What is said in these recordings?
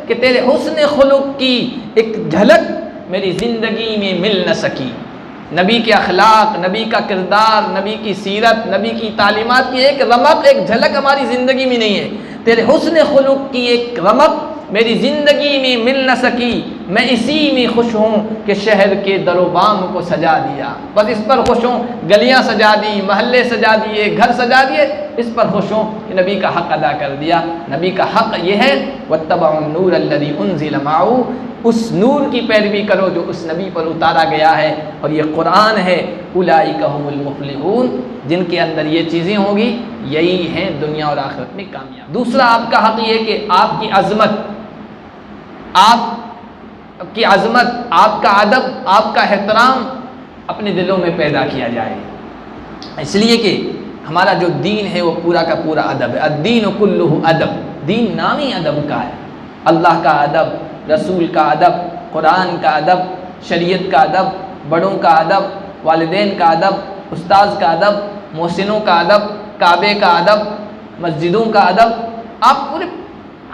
کہ تیرے حسن خلق کی ایک جھلک میری زندگی میں مل نہ سکی۔ نبی کے اخلاق، نبی کا کردار، نبی کی سیرت، نبی کی تعلیمات کی ایک رمق، ایک جھلک ہماری زندگی میں نہیں ہے۔ تیرے حسن خلق کی ایک رمق میری زندگی میں مل نہ سکی، میں اسی میں خوش ہوں کہ شہر کے در و بام کو سجا دیا، بس اس پر خوش ہوں، گلیاں سجا دی، محلے سجا دیے، گھر سجا دیے، اس پر خوش ہوں کہ نبی کا حق ادا کر دیا۔ نبی کا حق یہ ہے وَاتَّبَعُوا النُّورَ الَّذِي أُنزِلَ مَعَهُ، اس نور کی پیروی کرو جو اس نبی پر اتارا گیا ہے، اور یہ قرآن ہے۔ اولئک هم المفلحون، جن کے اندر یہ چیزیں ہوں گی یہی ہیں دنیا اور آخرت میں کامیاب۔ دوسرا آپ کا حق یہ کہ آپ کی عظمت، آپ کا ادب، آپ کا احترام اپنے دلوں میں پیدا کیا جائے، اس لیے کہ ہمارا جو دین ہے وہ پورا کا پورا ادب ہے۔ الدین کلہ ادب، دین نام ہی ادب کا ہے۔ اللہ کا ادب، رسول کا ادب، قرآن کا ادب، شریعت کا ادب، بڑوں کا ادب، والدین کا ادب، استاذ کا ادب، محسنوں کا ادب، کعبے کا ادب، مسجدوں کا ادب۔ آپ پورے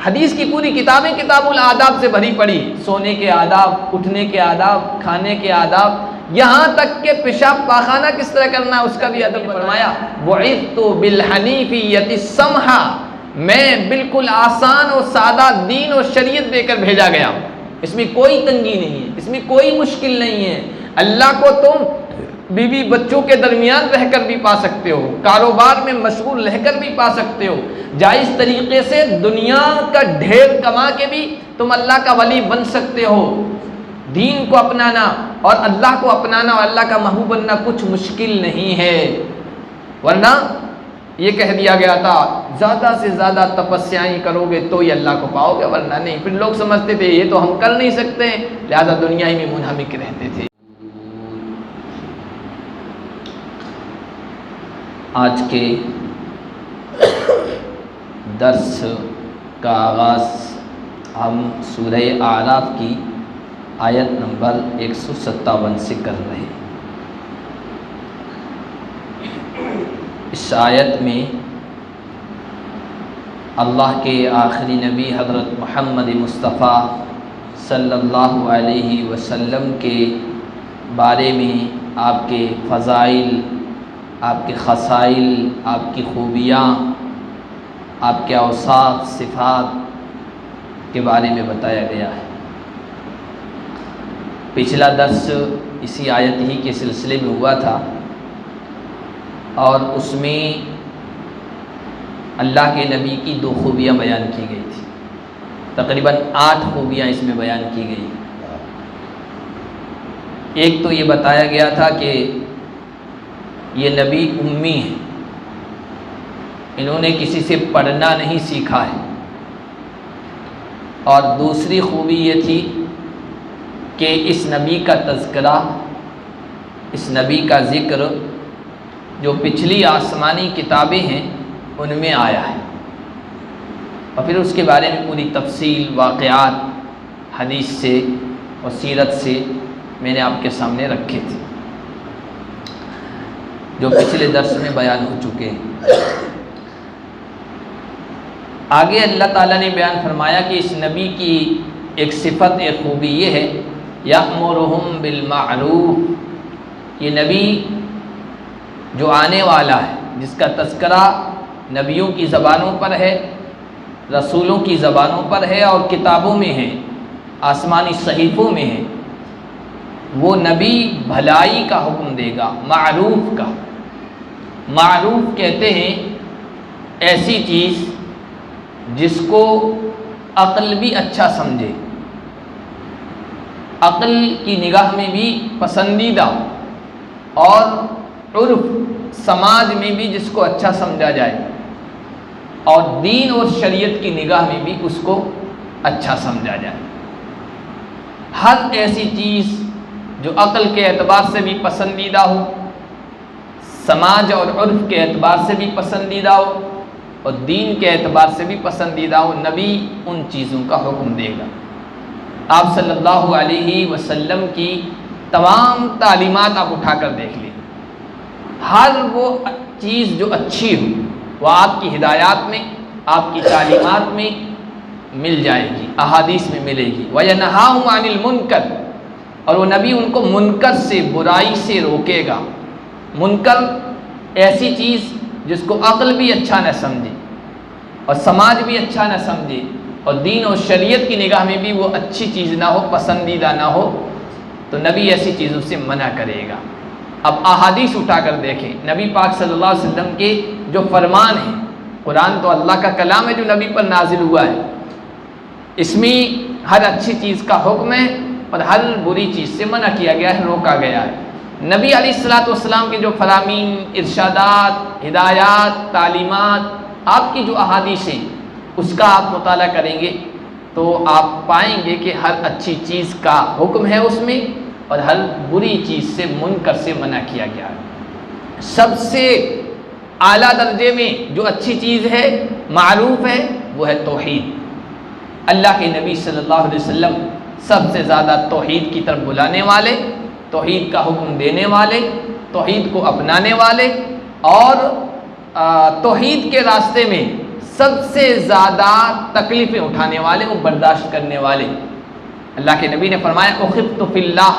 حدیث کی پوری کتابیں کتاب الآداب سے بھری پڑی، سونے کے آداب، اٹھنے کے آداب، کھانے کے آداب، یہاں تک کہ پیشاب پاخانہ کس طرح کرنا ہے اس کا بھی ادب فرمایا۔ بُعِثْتُ بِالْحَنِیفِیَّةِ السَّمْحَةِ، میں بالکل آسان اور سادہ دین اور شریعت دے کر بھیجا گیا ہوں، اس میں کوئی تنگی نہیں ہے، اس میں کوئی مشکل نہیں ہے۔ اللہ کو تم بیوی بچوں کے درمیان رہ کر بھی پا سکتے ہو، کاروبار میں مشغول رہ کر بھی پا سکتے ہو، جائز طریقے سے دنیا کا ڈھیر کما کے بھی تم اللہ کا ولی بن سکتے ہو۔ دین کو اپنانا اور اللہ کو اپنانا اور اللہ کا محبوب بننا کچھ مشکل نہیں ہے، ورنہ یہ کہہ دیا گیا تھا زیادہ سے زیادہ تپسیائیں کرو گے تو ہی اللہ کو پاؤ گے، ورنہ نہیں۔ پھر لوگ سمجھتے تھے یہ تو ہم کر نہیں سکتے، لہذا دنیا ہی میں منہمک رہتے تھے۔ آج کے درس کا آغاز ہم سورہ اعراف کی آیت نمبر 157 سے کر رہے ہیں۔ اس آیت میں اللہ کے آخری نبی حضرت محمد مصطفیٰ صلی اللہ علیہ وسلم کے بارے میں آپ کے فضائل، آپ کے خصائل، آپ کی خوبیاں، آپ کے اوصاف صفات کے بارے میں بتایا گیا ہے۔ پچھلا درس اسی آیت ہی کے سلسلے میں ہوا تھا، اور اس میں اللہ کے نبی کی 2 خوبیاں بیان کی گئی تھی، تقریباً 8 خوبیاں اس میں بیان کی گئی۔ ایک تو یہ بتایا گیا تھا کہ یہ نبی امی ہیں، انہوں نے کسی سے پڑھنا نہیں سیکھا ہے، اور دوسری خوبی یہ تھی کہ اس نبی کا تذکرہ، اس نبی کا ذکر جو پچھلی آسمانی کتابیں ہیں ان میں آیا ہے، اور پھر اس کے بارے میں پوری تفصیل، واقعات حدیث سے اور سیرت سے میں نے آپ کے سامنے رکھے تھے، جو پچھلے درس میں بیان ہو چکے ہیں۔ آگے اللہ تعالیٰ نے بیان فرمایا کہ اس نبی کی ایک صفت، ایک خوبی یہ ہے یأمرہم بالمعروف، یہ نبی جو آنے والا ہے، جس کا تذکرہ نبیوں کی زبانوں پر ہے، رسولوں کی زبانوں پر ہے اور کتابوں میں ہے، آسمانی صحیفوں میں ہے، وہ نبی بھلائی کا حکم دے گا، معروف کا۔ معروف کہتے ہیں ایسی چیز جس کو عقل بھی اچھا سمجھے، عقل کی نگاہ میں بھی پسندیدہ، اور عرف سماج میں بھی جس کو اچھا سمجھا جائے، اور دین اور شریعت کی نگاہ میں بھی اس کو اچھا سمجھا جائے۔ ہر ایسی چیز جو عقل کے اعتبار سے بھی پسندیدہ ہو، سماج اور عرف کے اعتبار سے بھی پسندیدہ ہو، اور دین کے اعتبار سے بھی پسندیدہ ہو، نبی ان چیزوں کا حکم دے گا۔ آپ صلی اللہ علیہ وسلم کی تمام تعلیمات آپ اٹھا کر دیکھ لیں، ہر وہ چیز جو اچھی ہو وہ آپ کی ہدایات میں، آپ کی تعلیمات میں مل جائے گی، احادیث میں ملے گی۔ وَيَنْهَاهُمْ عَنِ الْمُنْكَرِ، اور وہ نبی ان کو منکر سے، برائی سے روکے گا۔ منکر ایسی چیز جس کو عقل بھی اچھا نہ سمجھے اور سماج بھی اچھا نہ سمجھے اور دین اور شریعت کی نگاہ میں بھی وہ اچھی چیز نہ ہو، پسندیدہ نہ ہو، تو نبی ایسی چیزوں سے منع کرے گا۔ اب احادیث اٹھا کر دیکھیں، نبی پاک صلی اللہ علیہ وسلم کے جو فرمان ہیں، قرآن تو اللہ کا کلام ہے جو نبی پر نازل ہوا ہے، اس میں ہر اچھی چیز کا حکم ہے اور ہر بری چیز سے منع کیا گیا ہے، روکا گیا ہے۔ نبی علیہ الصلوۃ والسلام کے جو فرامین، ارشادات، ہدایات، تعلیمات، آپ کی جو احادیث ہیں، اس کا آپ مطالعہ کریں گے تو آپ پائیں گے کہ ہر اچھی چیز کا حکم ہے اس میں اور ہر بری چیز سے، منکر سے منع کیا گیا ہے۔ سب سے اعلیٰ درجے میں جو اچھی چیز ہے، معروف ہے، وہ ہے توحید۔ اللہ کے نبی صلی اللہ علیہ وسلم سب سے زیادہ توحید کی طرف بلانے والے، توحید کا حکم دینے والے، توحید کو اپنانے والے اور توحید کے راستے میں سب سے زیادہ تکلیفیں اٹھانے والے، وہ برداشت کرنے والے۔ اللہ کے نبی نے فرمایا اخفت فی اللہ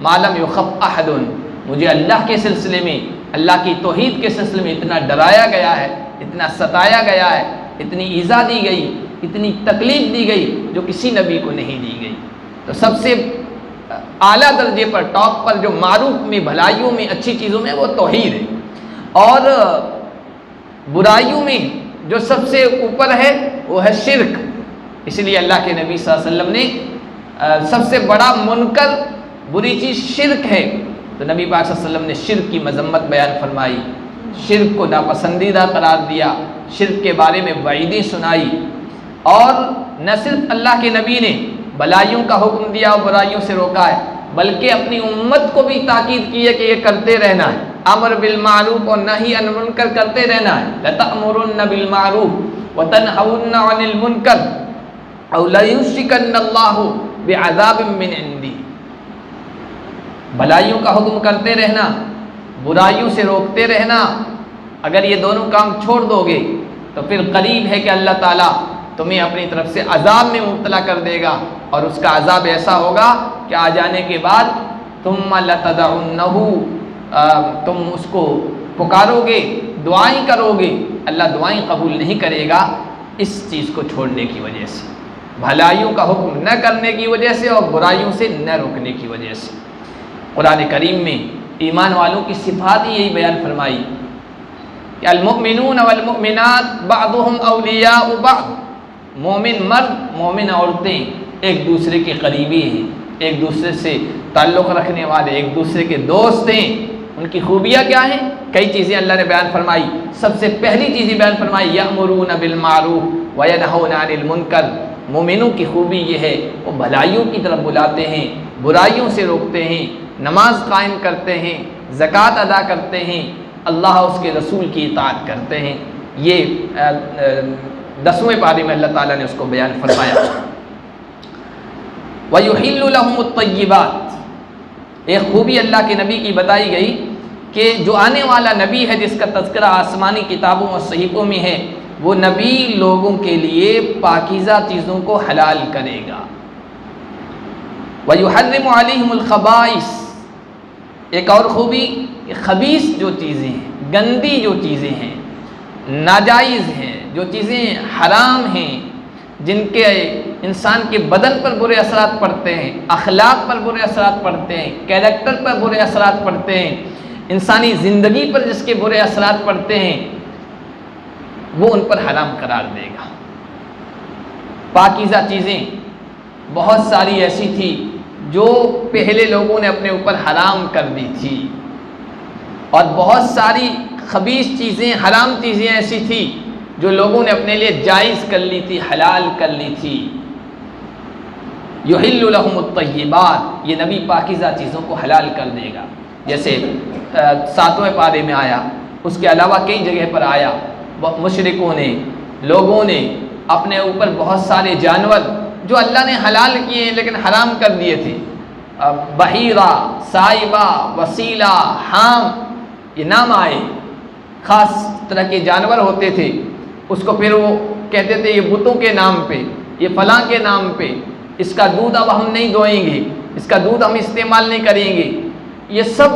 ما لم یخف احد، مجھے اللہ کے سلسلے میں، اللہ کی توحید کے سلسلے میں اتنا ڈرایا گیا ہے، اتنا ستایا گیا ہے، اتنی ایذا دی گئی، اتنی تکلیف دی گئی جو کسی نبی کو نہیں دی گئی۔ تو سب سے اعلیٰ درجے پر، ٹاپ پر، جو معروف میں، بھلائیوں میں، اچھی چیزوں میں، وہ توحید ہے، اور برائیوں میں جو سب سے اوپر ہے وہ ہے شرک۔ اس لیے اللہ کے نبی صلی اللہ علیہ وسلم نے سب سے بڑا منکر، بری چیز شرک ہے، تو نبی پاک صلی اللہ علیہ وسلم نے شرک کی مذمت بیان فرمائی، شرک کو ناپسندیدہ قرار دیا، شرک کے بارے میں وعیدیں سنائی، اور نہ صرف اللہ کے نبی نے بھلائیوں کا حکم دیا اور برائیوں سے روکا ہے، بلکہ اپنی امت کو بھی تاکید کی ہے کہ یہ کرتے رہنا ہے، امر بالمعروف اور نہی عن المنکر کرتے رہنا ہے۔ لَتَأْمُرُنَّ بِالْمَعْرُوفِ وَتَنْهَوْنَ عَنِ الْمُنکَرِ أَوْ لَيُوشِكَنَّ اللَّهُ بِعَذَابٍ مِّنْ عِندِهِ، بھلائیوں کا حکم کرتے رہنا، برائیوں سے روکتے رہنا، اگر یہ دونوں کام چھوڑ دو گے تو پھر قریب ہے کہ اللہ تعالیٰ تمہیں اپنی طرف سے عذاب میں مبتلا کر دے گا، اور اس کا عذاب ایسا ہوگا کہ آ جانے کے بعد ثُمَّ لَتَدْعُنَّهُ، تم اس کو پکارو گے، دعائیں کرو گے، اللہ دعائیں قبول نہیں کرے گا اس چیز کو چھوڑنے کی وجہ سے، بھلائیوں کا حکم نہ کرنے کی وجہ سے اور برائیوں سے نہ روکنے کی وجہ سے۔ قرآن کریم میں ایمان والوں کی صفات ہی یہی بیان فرمائی کہ المؤمنون والمؤمنات بعضهم اولیاء بعض، مومن مرد، مومن عورتیں ایک دوسرے کے قریبی ہیں، ایک دوسرے سے تعلق رکھنے والے، ایک دوسرے کے دوست ہیں۔ ان کی خوبیاں کیا ہیں؟ کئی چیزیں اللہ نے بیان فرمائی۔ سب سے پہلی چیز بیان فرمائی یأمرون بالمعروف وینہون عن المنکر، مومنوں کی خوبی یہ ہے وہ بھلائیوں کی طرف بلاتے ہیں، برائیوں سے روکتے ہیں، نماز قائم کرتے ہیں، زکوٰۃ ادا کرتے ہیں، اللہ اس کے رسول کی اطاعت کرتے ہیں۔ یہ 10ویں پارے میں اللہ تعالیٰ نے اس کو بیان فرمایا۔ وَيُحِلُّ لَهُمُ الطَّيِّبَاتِ، ایک خوبی اللہ کے نبی کی بتائی گئی کہ جو آنے والا نبی ہے جس کا تذکرہ آسمانی کتابوں اور صحیفوں میں ہے، وہ نبی لوگوں کے لیے پاکیزہ چیزوں کو حلال کرے گا۔ وَيُحَرِّمُ عَلَيْهِمُ الْخَبَائِثَ، ایک اور خوبی، خبیث جو چیزیں ہیں، گندی جو چیزیں ہیں، ناجائز ہیں، جو چیزیں حرام ہیں، جن کے انسان کے بدن پر برے اثرات پڑتے ہیں، اخلاق پر برے اثرات پڑتے ہیں، کیریکٹر پر برے اثرات پڑتے ہیں، انسانی زندگی پر جس کے برے اثرات پڑتے ہیں، وہ ان پر حرام قرار دے گا۔ پاکیزہ چیزیں بہت ساری ایسی تھی جو پہلے لوگوں نے اپنے اوپر حرام کر دی تھی، اور بہت ساری خبیث چیزیں، حرام چیزیں ایسی تھی جو لوگوں نے اپنے لیے جائز کر لی تھی، حلال کر لی تھی۔ یحل لہم الطیبات، یہ نبی پاکیزہ چیزوں کو حلال کر دے گا، جیسے 7ویں پارے میں آیا، اس کے علاوہ کئی جگہ پر آیا۔ مشرکوں نے، لوگوں نے اپنے اوپر بہت سارے جانور جو اللہ نے حلال کیے ہیں لیکن حرام کر دیے تھے، بحیرہ، سائبہ، وسیلہ، حام، یہ نام آئے، خاص طرح کے جانور ہوتے تھے، اس کو پھر وہ کہتے تھے یہ بتوں کے نام پہ، یہ فلاں کے نام پہ، اس کا دودھ اب ہم نہیں دوئیں گے، اس کا دودھ ہم استعمال نہیں کریں گے، یہ سب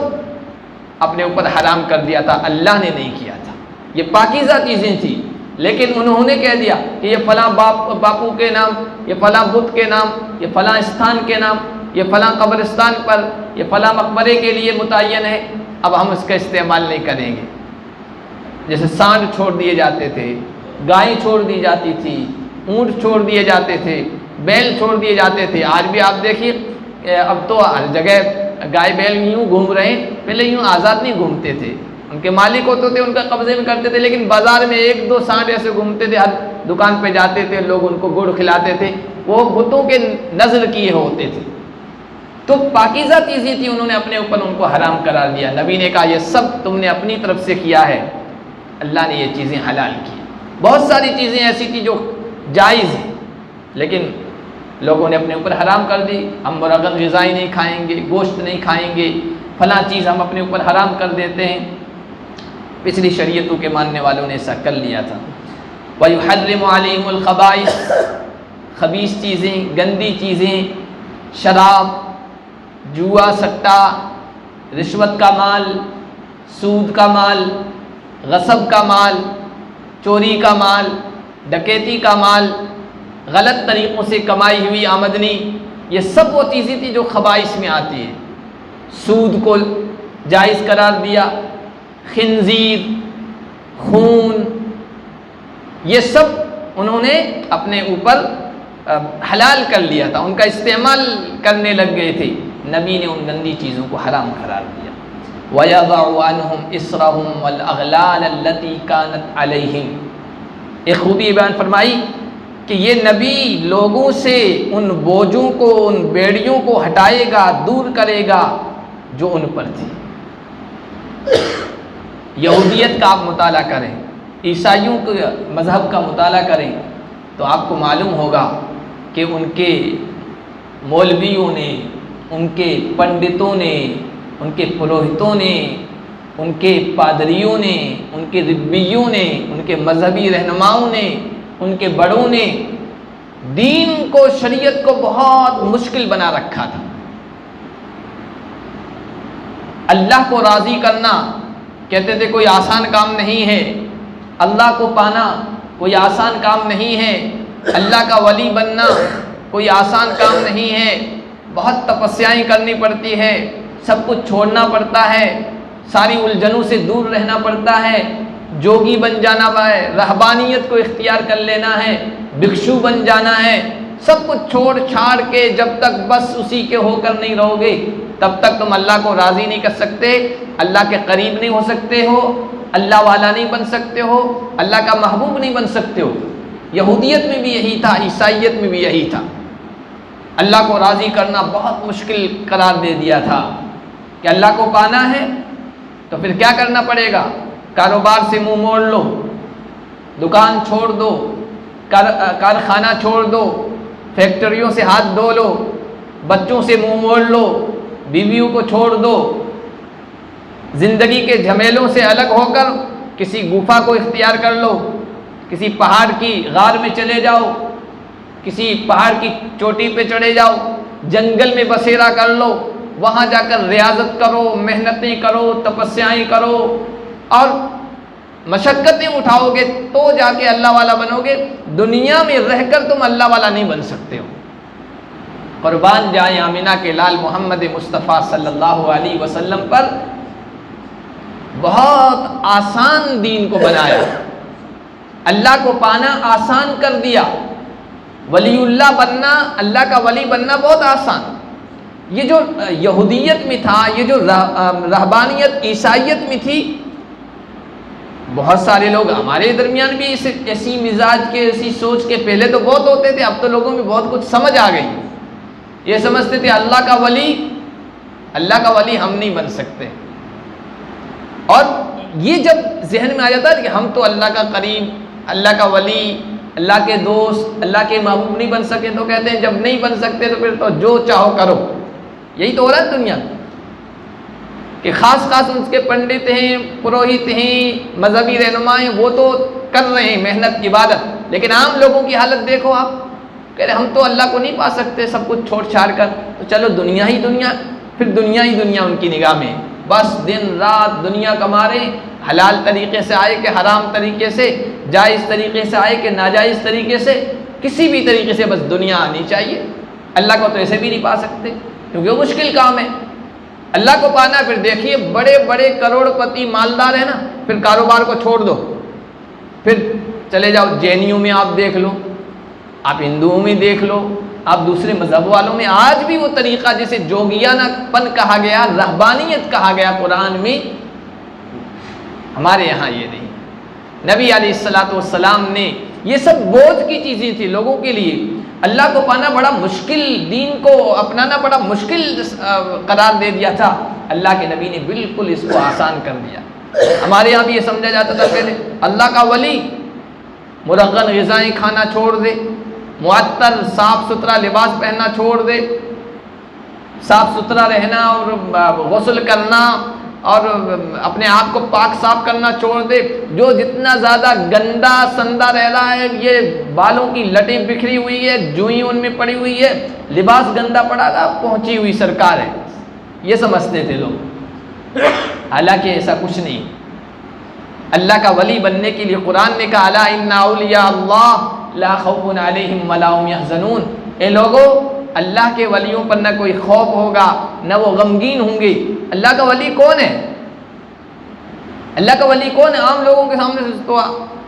اپنے اوپر حرام کر دیا تھا، اللہ نے نہیں کیا تھا، یہ پاکیزہ چیزیں تھیں، لیکن انہوں نے کہہ دیا کہ یہ فلاں باپو کے نام، یہ فلاں بت کے نام، یہ فلاں استھان کے نام، یہ فلاں قبرستان پر، یہ فلاں مقبرے کے لیے متعین ہے، اب ہم اس کا استعمال نہیں کریں گے۔ جیسے سانڈ چھوڑ دیے جاتے تھے، گائے چھوڑ دی جاتی تھی، اونٹ چھوڑ دیے جاتے تھے، بیل چھوڑ دیے جاتے تھے، آج بھی آپ دیکھیے اب تو ہر جگہ گائے بیل یوں گھوم رہے ہیں، پہلے یوں آزاد نہیں گھومتے تھے، ان کے مالک ہوتے تھے، ان کا قبضے میں کرتے تھے، لیکن بازار میں ایک دو سانڈ ایسے گھومتے تھے، ہر دکان پہ جاتے تھے، لوگ ان کو گڑ کھلاتے تھے، وہ بتوں کے نظر کیے ہوتے تھے۔ تو پاکیزہ چیزیں تھی، انہوں نے اپنے اوپر ان کو حرام قرار دیا۔ نبی نے کہا یہ سب تم نے اپنی طرف سے کیا ہے، اللہ نے یہ چیزیں حلال کی۔ بہت ساری چیزیں ایسی تھی جو جائز ہیں، لیکن لوگوں نے اپنے اوپر حرام کر دی۔ ہم مرغن غذائی نہیں کھائیں گے، گوشت نہیں کھائیں گے، فلاں چیز ہم اپنے اوپر حرام کر دیتے ہیں۔ پچھلی شریعتوں کے ماننے والوں نے ایسا کر لیا تھا۔ وَيُحَرِّمُ عَلَيْهِمُ الْخَبَائِثَ، خبیث چیزیں، گندی چیزیں، شراب، جوا سٹا، رشوت کا مال، سود کا مال، غصب کا مال، چوری کا مال، ڈکیتی کا مال، غلط طریقوں سے کمائی ہوئی آمدنی، یہ سب وہ چیزیں تھیں جو خبائث میں آتی ہیں۔ سود کو جائز قرار دیا، خنزیر، خون، یہ سب انہوں نے اپنے اوپر حلال کر لیا تھا، ان کا استعمال کرنے لگ گئے تھے۔ نبی نے ان گندی چیزوں کو حرام قرار دیا۔ وَيَضَعُ عَنْهُمْ إِصْرَهُمْ وَالْأَغْلَالَ الَّتِي كَانَتْ عَلَيْهِمْ، ایک خوبی بیان فرمائی کہ یہ نبی لوگوں سے ان بوجھوں کو، ان بیڑیوں کو ہٹائے گا، دور کرے گا جو ان پر تھی۔ یہودیت کا آپ مطالعہ کریں، عیسائیوں کے مذہب کا مطالعہ کریں تو آپ کو معلوم ہوگا کہ ان کے مولویوں نے، ان کے پنڈتوں نے، ان کے پروہتوں نے، ان کے پادریوں نے، ان کے ربیوں نے، ان کے مذہبی رہنماؤں نے، ان کے بڑوں نے دین کو، شریعت کو بہت مشکل بنا رکھا تھا۔ اللہ کو راضی کرنا کہتے تھے کوئی آسان کام نہیں ہے، اللہ کو پانا کوئی آسان کام نہیں ہے، اللہ کا ولی بننا کوئی آسان کام نہیں ہے، بہت تپسیائیں کرنی پڑتی ہے، سب کچھ چھوڑنا پڑتا ہے، ساری الجھنوں سے دور رہنا پڑتا ہے، جوگی بن جانا ہے، رہبانیت کو اختیار کر لینا ہے، بھکشو بن جانا ہے، سب کچھ چھوڑ چھاڑ کے جب تک بس اسی کے ہو کر نہیں رہو گے تب تک تم اللہ کو راضی نہیں کر سکتے، اللہ کے قریب نہیں ہو سکتے ہو، اللہ والا نہیں بن سکتے ہو، اللہ کا محبوب نہیں بن سکتے ہو۔ یہودیت میں بھی یہی تھا، عیسائیت میں بھی یہی تھا، اللہ کو راضی کرنا بہت مشکل قرار دے دیا تھا کہ اللہ کو پانا ہے تو پھر کیا کرنا پڑے گا؟ کاروبار سے منہ موڑ لو، دکان چھوڑ دو، کارخانہ چھوڑ دو، فیکٹریوں سے ہاتھ دھو لو، بچوں سے منہ موڑ لو، بیویوں کو چھوڑ دو، زندگی کے جھمیلوں سے الگ ہو کر کسی گفا کو اختیار کر لو، کسی پہاڑ کی غار میں چلے جاؤ، کسی پہاڑ کی چوٹی پہ چڑھے جاؤ، جنگل میں بسیرا کر لو، وہاں جا کر ریاضت کرو، محنتیں کرو، تپسیائیں کرو اور مشقتیں اٹھاؤ گے تو جا کے اللہ والا بنو گے۔ دنیا میں رہ کر تم اللہ والا نہیں بن سکتے ہو۔ قربان جائیں آمینہ کے لال محمد مصطفیٰ صلی اللہ علیہ وسلم پر، بہت آسان دین کو بنایا، اللہ کو پانا آسان کر دیا، ولی اللہ بننا، اللہ کا ولی بننا بہت آسان۔ یہ جو یہودیت میں تھا، یہ جو رہبانیت عیسائیت میں تھی، بہت سارے لوگ ہمارے درمیان بھی ایسی مزاج کے، ایسی سوچ کے پہلے تو بہت ہوتے تھے، اب تو لوگوں میں بہت کچھ سمجھ آ گئی۔ یہ سمجھتے تھے اللہ کا ولی ہم نہیں بن سکتے، اور یہ جب ذہن میں آ جاتا ہے کہ ہم تو اللہ کا قریب، اللہ کا ولی، اللہ کے دوست، اللہ کے محبوب نہیں بن سکے، تو کہتے ہیں جب نہیں بن سکتے تو پھر تو جو چاہو کرو۔ یہی تو ہو رہا ہے دنیا کہ خاص ان کے پنڈت ہیں، پروہت ہیں، مذہبی رہنما ہیں، وہ تو کر رہے ہیں محنت عبادت، لیکن عام لوگوں کی حالت دیکھو آپ، کہہ رہے ہم تو اللہ کو نہیں پا سکتے سب کچھ چھوڑ چھاڑ کر، تو چلو دنیا ہی دنیا، پھر دنیا ہی دنیا ان کی نگاہ میں، بس دن رات دنیا کما رہے، حلال طریقے سے آئے کہ حرام طریقے سے، جائز طریقے سے آئے کہ ناجائز طریقے سے، کسی بھی طریقے سے بس دنیا آنی چاہیے۔ اللہ کو تو ایسے بھی نہیں پا سکتے کیونکہ وہ مشکل کام ہے۔ اللہ کو پانا پھر دیکھیے بڑے بڑے کروڑ پتی مالدار ہیں نا، پھر کاروبار کو چھوڑ دو، پھر چلے جاؤ جینیوں میں آپ دیکھ لو، آپ ہندوؤں میں دیکھ لو، آپ دوسرے مذہب والوں میں، آج بھی وہ طریقہ جسے جوگیانہ پن کہا گیا، رہبانیت کہا گیا قرآن میں، ہمارے یہاں یہ نہیں۔ نبی علیہ الصلوۃ والسلام نے یہ سب بوجھ کی چیزیں تھی لوگوں کے لیے، اللہ کو پانا بڑا مشکل، دین کو اپنانا بڑا مشکل قرار دے دیا تھا، اللہ کے نبی نے بالکل اس کو آسان کر دیا۔ ہمارے یہاں بھی یہ سمجھا جاتا تھا پہلے اللہ کا ولی مرغن غذائیں کھانا چھوڑ دے، معطر صاف ستھرا لباس پہننا چھوڑ دے، صاف ستھرا رہنا اور غسل کرنا اور اپنے آپ کو پاک صاف کرنا چھوڑ دے، جو جتنا زیادہ گندا سندا رہ رہا ہے، یہ بالوں کی لٹیں بکھری ہوئی ہے، جوئیں ان میں پڑی ہوئی ہے، لباس گندا پڑا تھا، پہنچی ہوئی سرکار ہے، یہ سمجھتے تھے لوگ، حالانکہ ایسا کچھ نہیں۔ اللہ کا ولی بننے کے لیے قرآن نے کہا الا ان اولیاء اللہ لا خوف علیہم ولا هم يحزنون، اے لوگو اللہ کے ولیوں پر نہ کوئی خوف ہوگا نہ وہ غمگین ہوں گے۔ اللہ کا ولی کون ہے؟ اللہ کا ولی کون ہے؟ عام لوگوں کے سامنے سے تو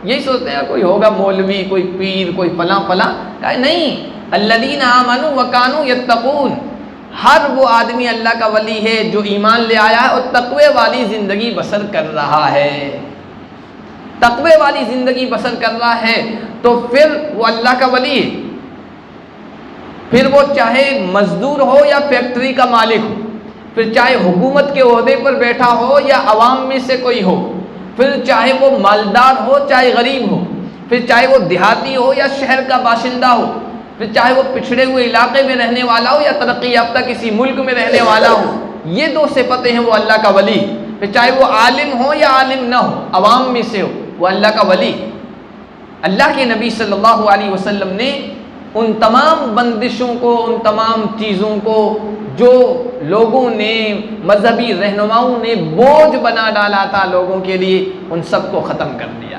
یہی سوچتے ہیں کوئی ہوگا مولوی، کوئی پیر، کوئی فلاں فلاں، کہا نہیں، الذین آمنوا وکانوا یتقون، ہر وہ آدمی اللہ کا ولی ہے جو ایمان لے آیا ہے اور تقوی والی زندگی بسر کر رہا ہے، تقوی والی زندگی بسر کر رہا ہے تو پھر وہ اللہ کا ولی ہے۔ پھر وہ چاہے مزدور ہو یا فیکٹری کا مالک ہو، پھر چاہے حکومت کے عہدے پر بیٹھا ہو یا عوام میں سے کوئی ہو، پھر چاہے وہ مالدار ہو چاہے غریب ہو، پھر چاہے وہ دیہاتی ہو یا شہر کا باشندہ ہو، پھر چاہے وہ پچھڑے ہوئے علاقے میں رہنے والا ہو یا ترقی یافتہ کسی ملک میں رہنے والا ہو، یہ دو صفتیں ہیں وہ اللہ کا ولی۔ پھر چاہے وہ عالم ہو یا عالم نہ ہو، عوام میں سے ہو، وہ اللہ کا ولی۔ اللہ کے نبی صلی اللہ علیہ وسلم نے ان تمام بندشوں کو، ان تمام چیزوں کو جو لوگوں نے، مذہبی رہنماؤں نے بوجھ بنا ڈالا تھا لوگوں کے لیے، ان سب کو ختم کر دیا،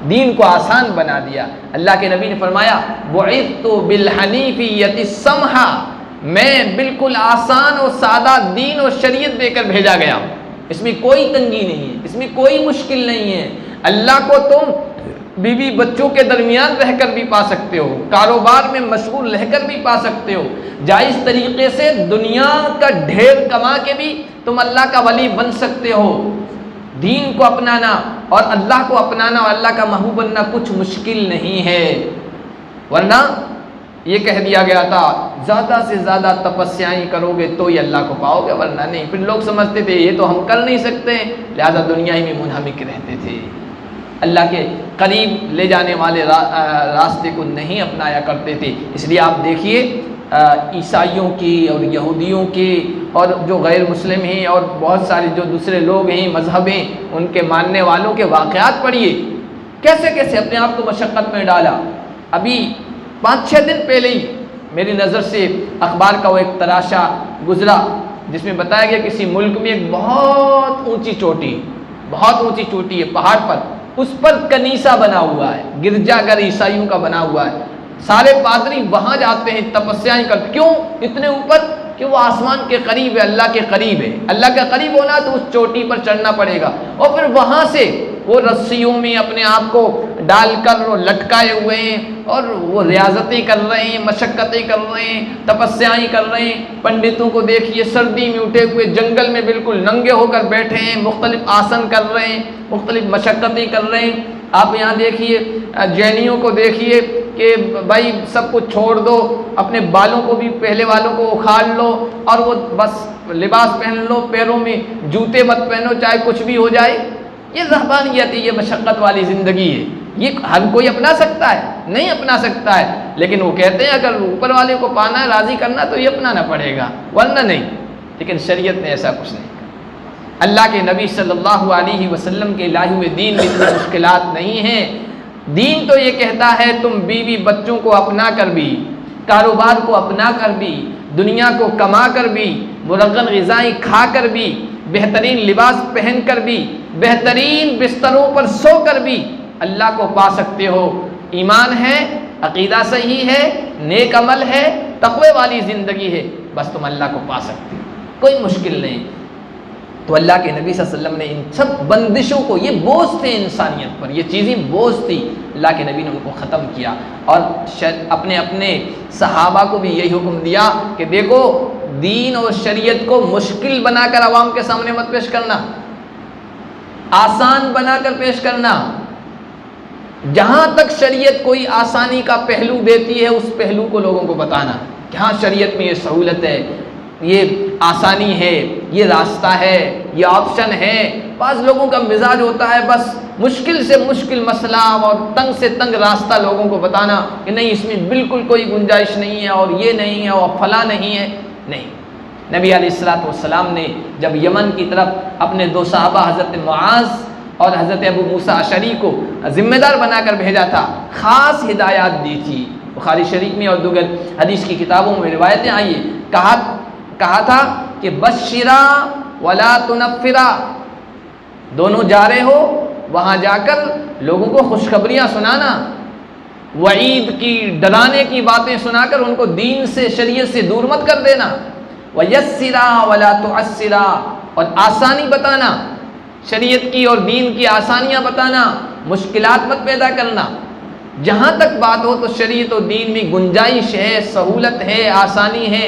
دین کو آسان بنا دیا۔ اللہ کے نبی نے فرمایا بعثت بالحنیفیۃ السمحہ، میں بالکل آسان اور سادہ دین اور شریعت دے کر بھیجا گیا ہوں، اس میں کوئی تنگی نہیں ہے، اس میں کوئی مشکل نہیں ہے۔ اللہ کو تم بیوی بچوں کے درمیان رہ کر بھی پا سکتے ہو، کاروبار میں مشغول رہ کر بھی پا سکتے ہو، جائز طریقے سے دنیا کا ڈھیر کما کے بھی تم اللہ کا ولی بن سکتے ہو۔ دین کو اپنانا اور اللہ کو اپنانا اور اللہ کا محبوب بننا کچھ مشکل نہیں ہے، ورنہ یہ کہہ دیا گیا تھا زیادہ سے زیادہ تپسیائیں کرو گے تو ہی اللہ کو پاؤ گے، ورنہ نہیں۔ پھر لوگ سمجھتے تھے یہ تو ہم کر نہیں سکتے، لہذا دنیا ہی میں منہمک رہتے تھے، اللہ کے قریب لے جانے والے راستے کو نہیں اپنایا کرتے تھے۔ اس لیے آپ دیکھیے عیسائیوں کی اور یہودیوں کی اور جو غیر مسلم ہیں اور بہت سارے جو دوسرے لوگ ہیں، مذہب ہیں، ان کے ماننے والوں کے واقعات پڑھیے، کیسے کیسے اپنے آپ کو مشقت میں ڈالا۔ ابھی 5-6 دن پہلے ہی میری نظر سے اخبار کا وہ ایک تراشا گزرا جس میں بتایا گیا کسی ملک میں ایک بہت اونچی چوٹی ہے پہاڑ پر، اس پر کنیسہ بنا ہوا ہے، گرجا گھر عیسائیوں کا بنا ہوا ہے، سارے پادری وہاں جاتے ہیں، تپسیاں کرتے۔ کیوں اتنے اوپر؟ کہ وہ آسمان کے قریب ہے، اللہ کے قریب ہے، اللہ کے قریب ہونا تو اس چوٹی پر چڑھنا پڑے گا، اور پھر وہاں سے وہ رسیوں میں اپنے آپ کو ڈال کر وہ لٹکائے ہوئے ہیں اور وہ ریاضتیں کر رہے ہیں، مشقتیں کر رہے ہیں، تپسیائیں کر رہے ہیں۔ پنڈتوں کو دیکھیے سردی میں اٹھے ہوئے جنگل میں بالکل ننگے ہو کر بیٹھے ہیں، مختلف آسن کر رہے ہیں، مختلف مشقتیں کر رہے ہیں۔ آپ یہاں دیکھیے جینیوں کو دیکھیے کہ بھائی سب کچھ چھوڑ دو، اپنے بالوں کو بھی پہلے والوں کو اکھاڑ لو اور وہ بس لباس پہن لو، پیروں میں جوتے مت پہنو چاہے کچھ بھی ہو جائے۔ یہ رہبانیت ہے، یہ مشقت والی زندگی ہے، یہ ہر کوئی اپنا سکتا ہے؟ نہیں اپنا سکتا ہے، لیکن وہ کہتے ہیں اگر اوپر والے کو پانا ہے، راضی کرنا تو یہ اپنانا پڑے گا، ورنہ نہیں۔ لیکن شریعت نے ایسا کچھ نہیں کہا۔ اللہ کے نبی صلی اللہ علیہ وسلم کے لائے ہوئے دین میں اتنی مشکلات نہیں ہیں۔ دین تو یہ کہتا ہے تم بیوی بچوں کو اپنا کر بھی کاروبار کو اپنا کر بھی، دنیا کو کما کر بھی، مرغن غذائیں کھا کر بھی، بہترین لباس پہن کر بھی، بہترین بستروں پر سو کر بھی اللہ کو پا سکتے ہو۔ ایمان ہے، عقیدہ صحیح ہے، نیک عمل ہے، تقوی والی زندگی ہے، بس تم اللہ کو پا سکتے ہو، کوئی مشکل نہیں۔ تو اللہ کے نبی صلی اللہ علیہ وسلم نے ان سب بندشوں کو، یہ بوجھ تھے انسانیت پر، یہ چیزیں بوجھ تھی، اللہ کے نبی نے ان کو ختم کیا، اور اپنے صحابہ کو بھی یہی حکم دیا کہ دیکھو دین اور شریعت کو مشکل بنا کر عوام کے سامنے مت پیش کرنا، آسان بنا کر پیش کرنا۔ جہاں تک شریعت کوئی آسانی کا پہلو دیتی ہے اس پہلو کو لوگوں کو بتانا کہ ہاں شریعت میں یہ سہولت ہے، یہ آسانی ہے، یہ راستہ ہے، یہ آپشن ہے۔ بعض لوگوں کا مزاج ہوتا ہے بس مشکل سے مشکل مسئلہ اور تنگ سے تنگ راستہ لوگوں کو بتانا کہ نہیں اس میں بالکل کوئی گنجائش نہیں ہے، اور یہ نہیں ہے، اور فلاں نہیں ہے۔ نہیں، نبی علیہ الصلوۃ والسلام نے جب یمن کی طرف اپنے دو صحابہ حضرت معاذ اور حضرت ابو موسیٰ اشعری کو ذمہ دار بنا کر بھیجا تھا، خاص ہدایات دی تھی۔ بخاری شریف میں اور دیگر حدیث کی کتابوں میں روایتیں آئی ہیں، کہا تھا کہ بشرا ولا تنفرا، دونوں جا رہے ہو وہاں جا کر لوگوں کو خوشخبریاں سنانا، وعید کی، ڈرانے کی باتیں سنا کر ان کو دین سے، شریعت سے دور مت کر دینا، ویسرا ولا تعسرا، اور آسانی بتانا، شریعت کی اور دین کی آسانیاں بتانا، مشکلات مت پیدا کرنا۔ جہاں تک بات ہو تو شریعت و دین میں گنجائش ہے، سہولت ہے، آسانی ہے،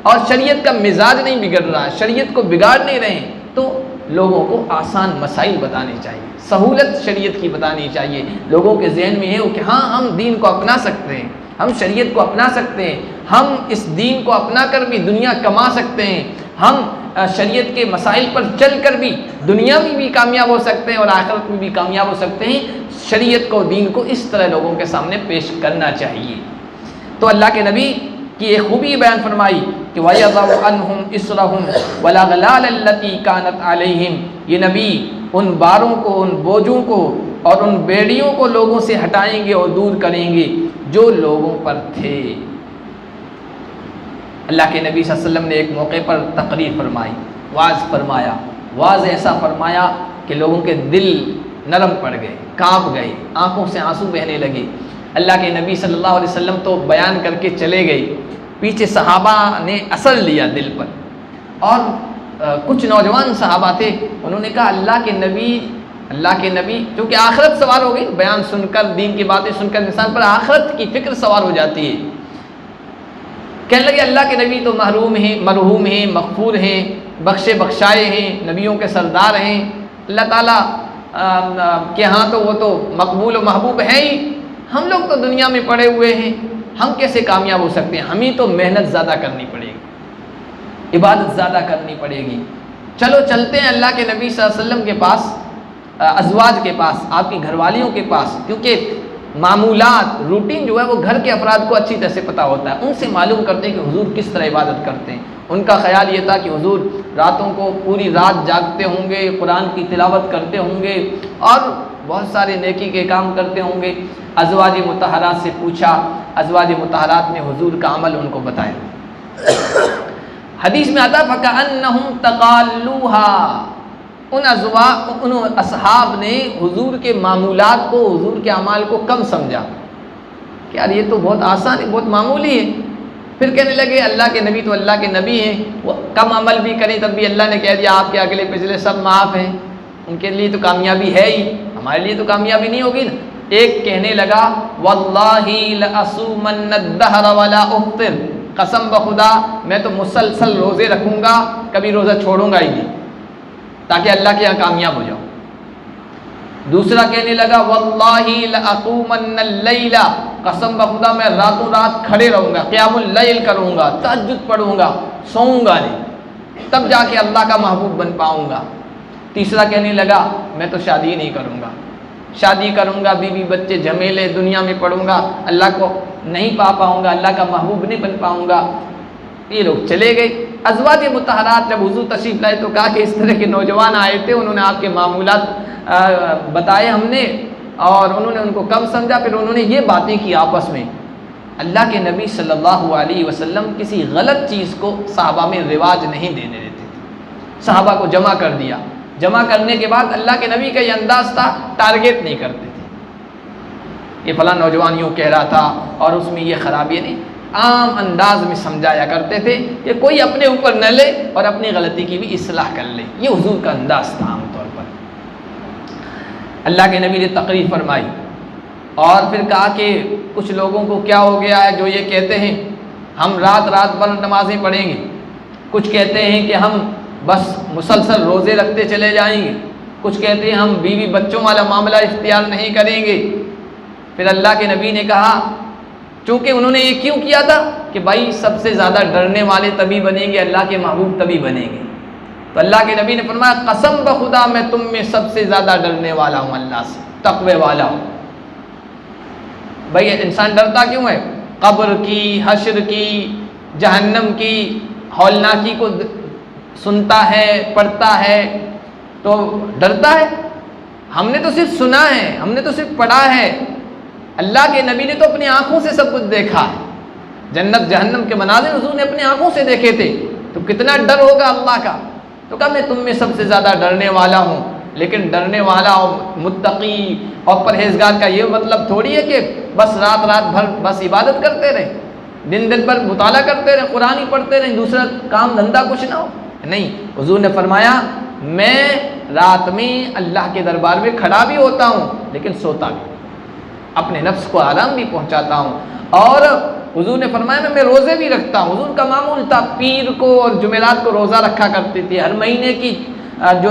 اور شریعت کا مزاج نہیں بگڑ رہا ہے، شریعت کو بگاڑ نہیں رہے، تو لوگوں کو آسان مسائل بتانے چاہیے، سہولت شریعت کی بتانی چاہیے۔ لوگوں کے ذہن میں یہ ہو کہ ہاں ہم دین کو اپنا سکتے ہیں، ہم شریعت کو اپنا سکتے ہیں، ہم اس دین کو اپنا کر بھی دنیا کما سکتے ہیں، ہم شریعت کے مسائل پر چل کر بھی دنیا میں بھی کامیاب ہو سکتے ہیں اور آخرت میں بھی کامیاب ہو سکتے ہیں۔ شریعت کو، دین کو اس طرح لوگوں کے سامنے پیش کرنا چاہیے۔ تو اللہ کے نبی کی ایک خوبی بیان فرمائی کہ وَيَضَعُ عَنْهُمْ إِصْرَهُمْ وَالْأَغْلَالَ الَّتِي كَانَتْ عَلَيْهِمْ، یہ نبی ان باروں کو، ان بوجھوں کو اور ان بیڑیوں کو لوگوں سے ہٹائیں گے اور دور کریں گے جو لوگوں پر تھے۔ اللہ کے نبی صلی اللہ علیہ وسلم نے ایک موقع پر تقریر فرمائی، واعظ فرمایا، واعظ ایسا فرمایا کہ لوگوں کے دل نرم پڑ گئے، کانپ گئے، آنکھوں سے آنسو بہنے لگے۔ اللہ کے نبی صلی اللہ علیہ وسلم تو بیان کر کے چلے گئے، پیچھے صحابہ نے اثر لیا دل پر، اور کچھ نوجوان صحابہ تھے، انہوں نے کہا اللہ کے نبی کیونکہ آخرت سوار ہو گئی، بیان سن کر، دین کی باتیں سن کر انسان پر آخرت کی فکر سوار ہو جاتی ہے۔ کہنے لگے اللہ کے نبی تو مرحوم ہیں، مغفور ہیں، بخشے بخشائے ہیں، نبیوں کے سردار ہیں، اللہ تعالیٰ کے ہاں تو وہ تو مقبول و محبوب ہیں ہی، ہم لوگ تو دنیا میں پڑے ہوئے ہیں، ہم کیسے کامیاب ہو سکتے ہیں؟ ہمیں تو محنت زیادہ کرنی پڑے گی، عبادت زیادہ کرنی پڑے گی، چلو چلتے ہیں اللہ کے نبی صلی اللہ علیہ وسلم کے پاس، ازواج کے پاس، آپ کی گھر والیوں کے پاس، کیونکہ معمولات، روٹین جو ہے وہ گھر کے افراد کو اچھی طرح سے پتہ ہوتا ہے، ان سے معلوم کرتے ہیں کہ حضور کس طرح عبادت کرتے ہیں۔ ان کا خیال یہ تھا کہ حضور راتوں کو پوری رات جاگتے ہوں گے، قرآن کی تلاوت کرتے ہوں گے اور بہت سارے نیکی کے کام کرتے ہوں گے۔ ازواج مطہرات سے پوچھا، ازواج مطہرات نے حضور کا عمل ان کو بتایا۔ حدیث میں آتا فَكَأَنَّهُمْ تَقَالُّوهَا، ان اصحاب نے حضور کے معمولات کو، حضور کے اعمال کو کم سمجھا کہ یار یہ تو بہت آسان ہے، بہت معمولی ہے۔ پھر کہنے لگے اللہ کے نبی تو اللہ کے نبی ہیں، وہ کم عمل بھی کریں تب بھی اللہ نے کہہ دیا آپ کے اگلے پچھلے سب معاف ہیں، ان کے لیے تو کامیابی ہے ہی، ہمارے لیے تو کامیابی نہیں ہوگی نا۔ ایک کہنے لگا واللہ لأصومن الدہر ولا افطر، قسم بخدا میں تو مسلسل روزے رکھوں گا، کبھی روزہ چھوڑوں گا ہی نہیں، تاکہ اللہ کے یہاں کامیاب ہو جاؤں۔ دوسرا کہنے لگا واللہ لأقومن اللیل، قسم بخدا میں راتوں رات کھڑے رہوں گا، قیام اللیل کروں گا، تہجد پڑھوں گا، سوؤں گا نہیں، تب جا کے اللہ کا محبوب بن پاؤں گا۔ تیسرا کہنے لگا میں تو شادی نہیں کروں گا، شادی کروں گا، بیوی بچے جھمیلے دنیا میں پڑھوں گا، اللہ کو نہیں پا پاؤں گا، اللہ کا محبوب نہیں بن پاؤں گا۔ یہ لوگ چلے گئے۔ ازواج مطہرات جب حضور تشریف لائے تو کہا کہ اس طرح کے نوجوان آئے تھے، انہوں نے آپ کے معمولات بتائے ہم نے، اور انہوں نے ان کو کم سمجھا، پھر انہوں نے یہ باتیں کی آپس میں اللہ کے نبی صلی اللہ علیہ وسلم کسی غلط چیز کو صحابہ میں رواج نہیں دینے دیتے تھے۔ صحابہ کو جمع کر دیا، جمع کرنے کے بعد اللہ کے نبی کا یہ انداز تھا، ٹارگیٹ نہیں کرتے تھے یہ فلاں نوجوان یوں کہہ رہا تھا اور اس میں یہ خرابی نہیں، عام انداز میں سمجھایا کرتے تھے کہ کوئی اپنے اوپر نہ لے اور اپنی غلطی کی بھی اصلاح کر لے۔ یہ حضور کا انداز تھا عام طور پر۔ اللہ کے نبی نے تقریر فرمائی اور پھر کہا کہ کچھ لوگوں کو کیا ہو گیا ہے جو یہ کہتے ہیں ہم رات رات بھر نمازیں پڑھیں گے، کچھ کہتے ہیں کہ ہم بس مسلسل روزے رکھتے چلے جائیں گے، کچھ کہتے ہیں ہم بیوی بچوں والا معاملہ اختیار نہیں کریں گے۔ پھر اللہ کے نبی نے کہا، چونکہ انہوں نے یہ کیوں کیا تھا کہ بھائی سب سے زیادہ ڈرنے والے تبھی بنیں گے، اللہ کے محبوب تبھی بنیں گے، تو اللہ کے نبی نے فرمایا قسم بخدا میں تم میں سب سے زیادہ ڈرنے والا ہوں، اللہ سے تقوی والا ہوں۔ بھائی انسان ڈرتا کیوں ہے؟ قبر کی، حشر کی، جہنم کی ہولناکی کو سنتا ہے، پڑھتا ہے تو ڈرتا ہے۔ ہم نے تو صرف سنا ہے، ہم نے تو صرف پڑھا ہے، اللہ کے نبی نے تو اپنی آنکھوں سے سب کچھ دیکھا ہے، جنت جہنم کے مناظر حضور نے اپنی آنکھوں سے دیکھے تھے، تو کتنا ڈر ہوگا اللہ کا۔ تو کہا میں تم میں سب سے زیادہ ڈرنے والا ہوں، لیکن ڈرنے والا اور متقی اور پرہیزگار کا یہ مطلب تھوڑی ہے کہ بس رات رات بھر بس عبادت کرتے رہے، دن دن بھر مطالعہ کرتے رہے، قرآن ہی پڑھتے رہے، دوسرا کام دھندا کچھ نہ ہو۔ نہیں، حضور نے فرمایا میں رات میں اللہ کے دربار میں کھڑا بھی ہوتا ہوں لیکن سوتا بھی، اپنے نفس کو آرام بھی پہنچاتا ہوں۔ اور حضور نے فرمایا میں روزے بھی رکھتا ہوں۔ حضور کا معمول تھا پیر کو اور جمعرات کو روزہ رکھا کرتے تھے۔ ہر مہینے کی جو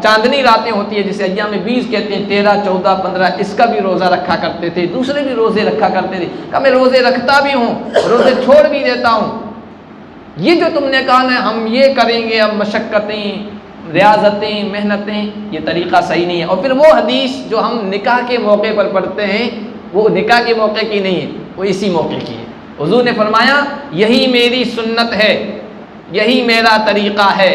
چاندنی راتیں ہوتی ہیں جسے ایام 20 کہتے ہیں، 13، 14، 15، اس کا بھی روزہ رکھا کرتے تھے، دوسرے بھی روزے رکھا کرتے تھے۔ کہا میں روزے رکھتا بھی ہوں، روزے چھوڑ بھی دیتا ہوں۔ یہ جو تم نے کہا نا ہم یہ کریں گے، اب مشقتیں، ریاضتیں، محنتیں، یہ طریقہ صحیح نہیں ہے۔ اور پھر وہ حدیث جو ہم نکاح کے موقع پر پڑھتے ہیں وہ نکاح کے موقع کی نہیں ہے، وہ اسی موقع کی ہے۔ حضور نے فرمایا یہی میری سنت ہے، یہی میرا طریقہ ہے،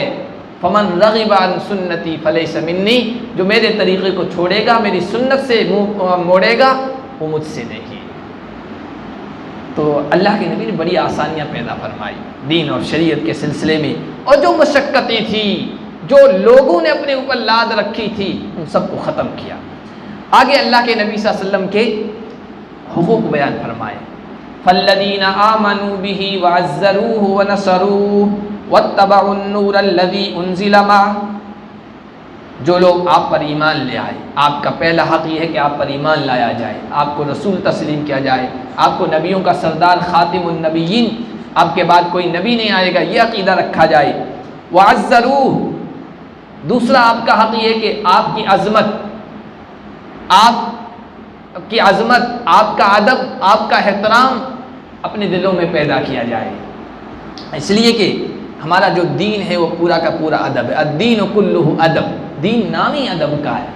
فمن رغب عن سنتی فلیس منی، جو میرے طریقے کو چھوڑے گا، میری سنت سے منہ موڑے گا، وہ مجھ سے نہیں۔ تو اللہ کے نبی نے بڑی آسانیاں پیدا فرمائی دین اور شریعت کے سلسلے میں، اور جو مشقتیں تھیں، جو لوگوں نے اپنے اوپر لاد رکھی تھی، ان سب کو ختم کیا۔ آگے اللہ کے نبی صلی اللہ علیہ وسلم کے حقوق بیان فرمائے، فالذین آمنوا بہ وعزروہ ونصروہ واتبعوا النور الذی انزل معہ، جو لوگ آپ پر ایمان لے آئے، آپ کا پہلا حق یہ ہے کہ آپ پر ایمان لایا جائے، آپ کو رسول تسلیم کیا جائے، آپ کو نبیوں کا سردار خاتم النبیین، آپ کے بعد کوئی نبی نہیں آئے گا، یہ عقیدہ رکھا جائے۔ وعزروہ، دوسرا آپ کا حق یہ ہے کہ آپ کی عظمت، آپ کا ادب، آپ کا احترام اپنے دلوں میں پیدا کیا جائے، اس لیے کہ ہمارا جو دین ہے وہ پورا کا پورا ادب ہے۔ الدین کلہ ادب، دین نام ہی ادب کا ہے،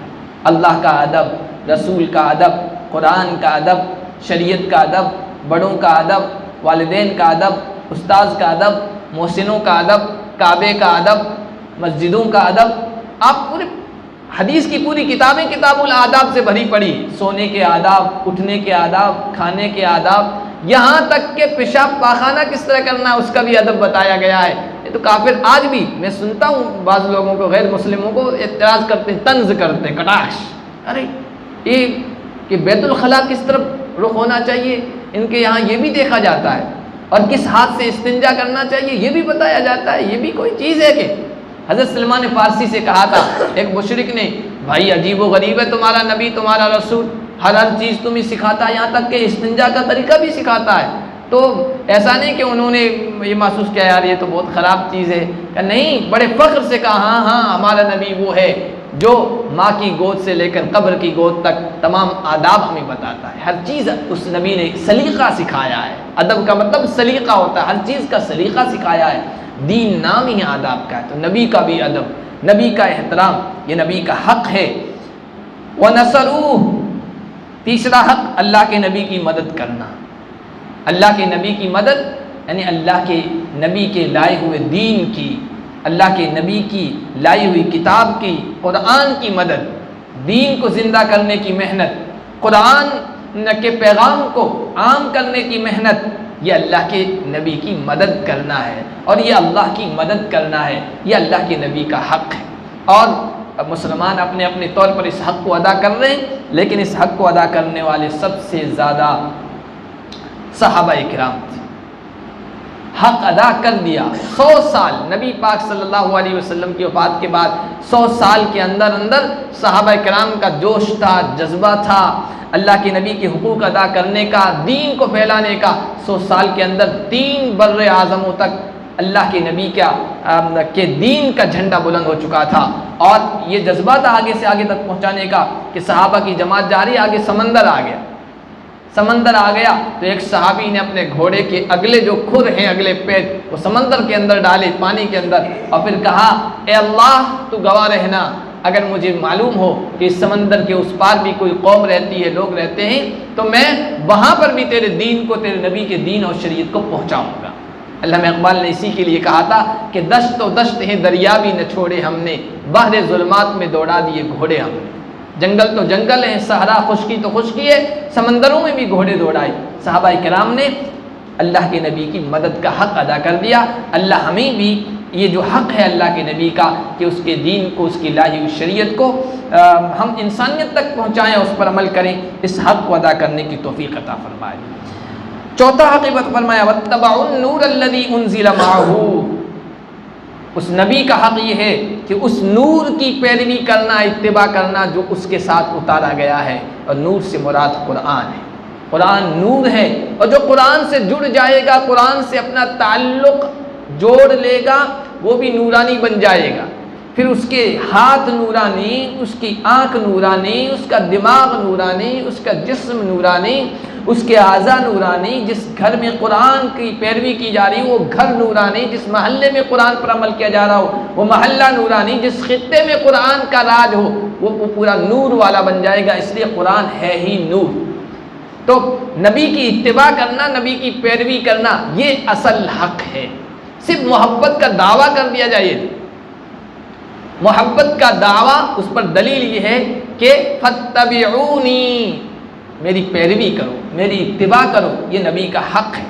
اللہ کا ادب، رسول کا ادب، قرآن کا ادب، شریعت کا ادب، بڑوں کا ادب، والدین کا ادب، استاذ کا ادب، محسنوں کا ادب، کعبے کا ادب، مسجدوں کا ادب۔ آپ پورے حدیث کی پوری کتابیں کتاب الآداب سے بھری پڑی، سونے کے آداب، اٹھنے کے آداب، کھانے کے آداب، یہاں تک کہ پیشاب پاخانہ کس طرح کرنا ہے اس کا بھی ادب بتایا گیا ہے۔ یہ تو کافر آج بھی میں سنتا ہوں بعض لوگوں کو، غیر مسلموں کو اعتراض کرتے ہیں، طنز کرتے ہیں، کٹاش، ارے یہ کہ بیت الخلاء کس طرف رخ ہونا چاہیے، ان کے یہاں یہ بھی دیکھا جاتا ہے، اور کس ہاتھ سے استنجا کرنا چاہیے یہ بھی بتایا جاتا ہے۔ یہ بھی کوئی چیز ہے کہ حضرت سلمان فارسی سے کہا تھا ایک مشرک نے، بھائی عجیب و غریب ہے تمہارا نبی، تمہارا رسول، ہر چیز تمہیں سکھاتا ہے، یہاں تک کہ استنجا کا طریقہ بھی سکھاتا ہے۔ تو ایسا نہیں کہ انہوں نے یہ محسوس کیا یار یہ تو بہت خراب چیز ہے، کہ نہیں، بڑے فخر سے کہا ہاں ہاں ہمارا نبی وہ ہے جو ماں کی گود سے لے کر قبر کی گود تک تمام آداب ہمیں بتاتا ہے، ہر چیز اس نبی نے سلیقہ سکھایا ہے۔ ادب کا مطلب سلیقہ ہوتا ہے، ہر چیز کا سلیقہ سکھایا ہے، دین نام ہی آداب کا ہے، تو نبی کا بھی ادب، نبی کا احترام، یہ نبی کا حق ہے۔ وَنَصَرُوهُ، تیسرا حق اللہ کے نبی کی مدد کرنا۔ اللہ کے نبی کی مدد یعنی اللہ کے نبی کے لائے ہوئے دین کی، اللہ کے نبی کی لائی ہوئی کتاب کی، قرآن کی مدد، دین کو زندہ کرنے کی محنت، قرآن کے پیغام کو عام کرنے کی محنت، یہ اللہ کے نبی کی مدد کرنا ہے، اور یہ اللہ کی مدد کرنا ہے، یہ اللہ کے نبی کا حق ہے۔ اور مسلمان اپنے اپنے طور پر اس حق کو ادا کر رہے ہیں، لیکن اس حق کو ادا کرنے والے سب سے زیادہ صحابہ کرام تھے۔ حق ادا کر دیا۔ 100 سال نبی پاک صلی اللہ علیہ وسلم کی وفات کے بعد 100 سال کے اندر صحابہ کرام کا جوش تھا، جذبہ تھا اللہ کے نبی کے حقوق ادا کرنے کا، دین کو پھیلانے کا۔ 100 سال کے اندر 3 بر اعظموں تک اللہ کے نبی کے دین کا جھنڈا بلند ہو چکا تھا، اور یہ جذبہ تھا آگے سے آگے تک پہنچانے کا کہ صحابہ کی جماعت جاری، آگے سمندر آ گیا تو ایک صحابی نے اپنے گھوڑے کے اگلے جو کھر ہیں، اگلے پیر، وہ سمندر کے اندر ڈالے، پانی کے اندر، اور پھر کہا اے اللہ تو گواہ رہنا، اگر مجھے معلوم ہو کہ اس سمندر کے اس پار بھی کوئی قوم رہتی ہے، لوگ رہتے ہیں، تو میں وہاں پر بھی تیرے دین کو، تیرے نبی کے دین اور شریعت کو پہنچاؤں گا۔ علامہ اقبال نے اسی کے لیے کہا تھا کہ دشت و دشت ہیں، دریا بھی نہ چھوڑے ہم نے، بحر ظلمات میں دوڑا دیے گھوڑے ہم نے۔ جنگل تو جنگل ہے، صحرا خشکی تو خشکی ہے، سمندروں میں بھی گھوڑے دوڑائے۔ صحابہ کرام نے اللہ کے نبی کی مدد کا حق ادا کر دیا۔ اللہ ہمیں بھی یہ جو حق ہے اللہ کے نبی کا کہ اس کے دین کو، اس کی الہی شریعت کو ہم انسانیت تک پہنچائیں، اس پر عمل کریں، اس حق کو ادا کرنے کی توفیق عطا فرمائے۔ چوتھا حقیقت فرمایا وَاتَّبَعُوا النُّورَ الَّذِي أُنزِلَ مَعَهُ، اس نبی کا حق یہ ہے کہ اس نور کی پیروی کرنا، اتباع کرنا جو اس کے ساتھ اتارا گیا ہے، اور نور سے مراد قرآن ہے۔ قرآن نور ہے، اور جو قرآن سے جڑ جائے گا، قرآن سے اپنا تعلق جوڑ لے گا، وہ بھی نورانی بن جائے گا۔ پھر اس کے ہاتھ نورانی، اس کی آنکھ نورانی، اس کا دماغ نورانی، اس کا جسم نورانی، اس کے اعضاء نورانی۔ جس گھر میں قرآن کی پیروی کی جا رہی ہو وہ گھر نورانی، جس محلے میں قرآن پر عمل کیا جا رہا ہو وہ محلہ نورانی، جس خطے میں قرآن کا راج ہو وہ پورا نور والا بن جائے گا۔ اس لیے قرآن ہے ہی نور۔ تو نبی کی اتباع کرنا، نبی کی پیروی کرنا، یہ اصل حق ہے۔ صرف محبت کا دعویٰ کر دیا جائے، محبت کا دعویٰ، اس پر دلیل یہ ہے کہ فَاتَّبِعُونِی، میری پیروی کرو، میری اتباع کرو، یہ نبی کا حق ہے۔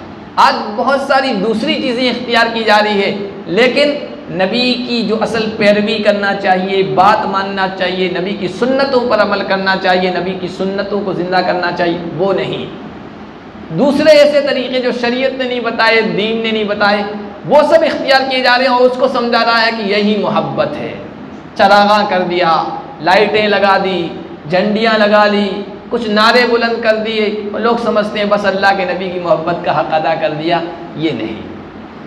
آج بہت ساری دوسری چیزیں اختیار کی جا رہی ہے، لیکن نبی کی جو اصل پیروی کرنا چاہیے، بات ماننا چاہیے، نبی کی سنتوں پر عمل کرنا چاہیے، نبی کی سنتوں کو زندہ کرنا چاہیے، وہ نہیں۔ دوسرے ایسے طریقے جو شریعت نے نہیں بتائے، دین نے نہیں بتائے، وہ سب اختیار کیے جا رہے ہیں، اور اس کو سمجھا رہا ہے کہ یہی محبت ہے۔ چراغاں کر دیا، لائٹیں لگا دی، جھنڈیاں لگا لی، کچھ نعرے بلند کر دیے، اور لوگ سمجھتے ہیں بس اللہ کے نبی کی محبت کا حق ادا کر دیا۔ یہ نہیں،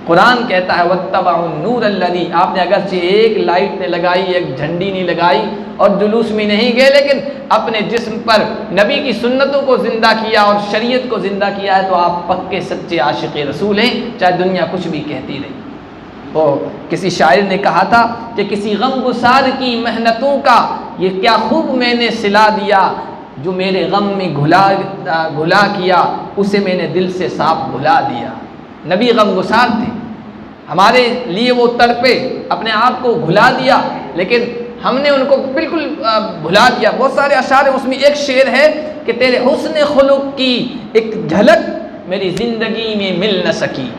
قرآن کہتا ہے وَاتَّبَعُوا النُّورَ الَّذِي، آپ نے اگرچہ ایک لائٹ نے لگائی، ایک جھنڈی نہیں لگائی اور جلوس میں نہیں گئے، لیکن اپنے جسم پر نبی کی سنتوں کو زندہ کیا اور شریعت کو زندہ کیا ہے، تو آپ پکے سچے عاشق رسول ہیں، چاہے دنیا کچھ بھی کہتی رہی۔ وہ کسی شاعر نے کہا تھا کہ کسی غم گسار کی محنتوں کا یہ کیا خوب میں نے صلا دیا، جو میرے غم میں گھلا کیا اسے میں نے دل سے صاف بھلا دیا۔ نبی غم گسار تھے، ہمارے لیے وہ تڑپے، اپنے آپ کو گھلا دیا، لیکن ہم نے ان کو بالکل بھلا دیا۔ بہت سارے اشعار ہیں، اس میں ایک شعر ہے کہ تیرے حسن خلق کی ایک جھلک میری زندگی میں مل نہ سکی۔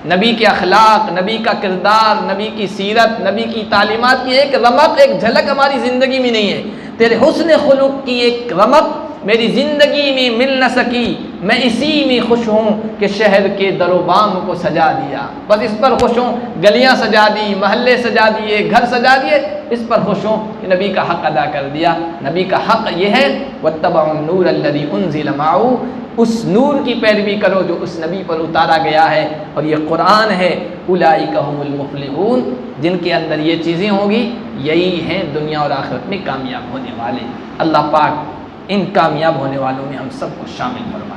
نبی کے اخلاق، نبی کا کردار، نبی کی سیرت، نبی کی تعلیمات کی ایک رمق، ایک جھلک ہماری زندگی میں نہیں ہے۔ تیرے حسن خلق کی ایک رمق میری زندگی میں مل نہ سکی، میں اسی میں خوش ہوں کہ شہر کے در و بام کو سجا دیا۔ بس اس پر خوش ہوں، گلیاں سجا دی، محلے سجا دیے، گھر سجا دیے، اس پر خوش ہوں کہ نبی کا حق ادا کر دیا۔ نبی کا حق یہ ہے وَاتَّبَعُوا النُّورَ الَّذِي أُنزِلَ مَعَهُ، اس نور کی پیروی کرو جو اس نبی پر اتارا گیا ہے، اور یہ قرآن ہے۔ اولئک هم المفلحون، جن کے اندر یہ چیزیں ہوں گی یہی ہیں دنیا اور آخرت میں کامیاب ہونے والے۔ اللہ پاک ان کامیاب ہونے والوں میں ہم سب کو شامل فرمائے۔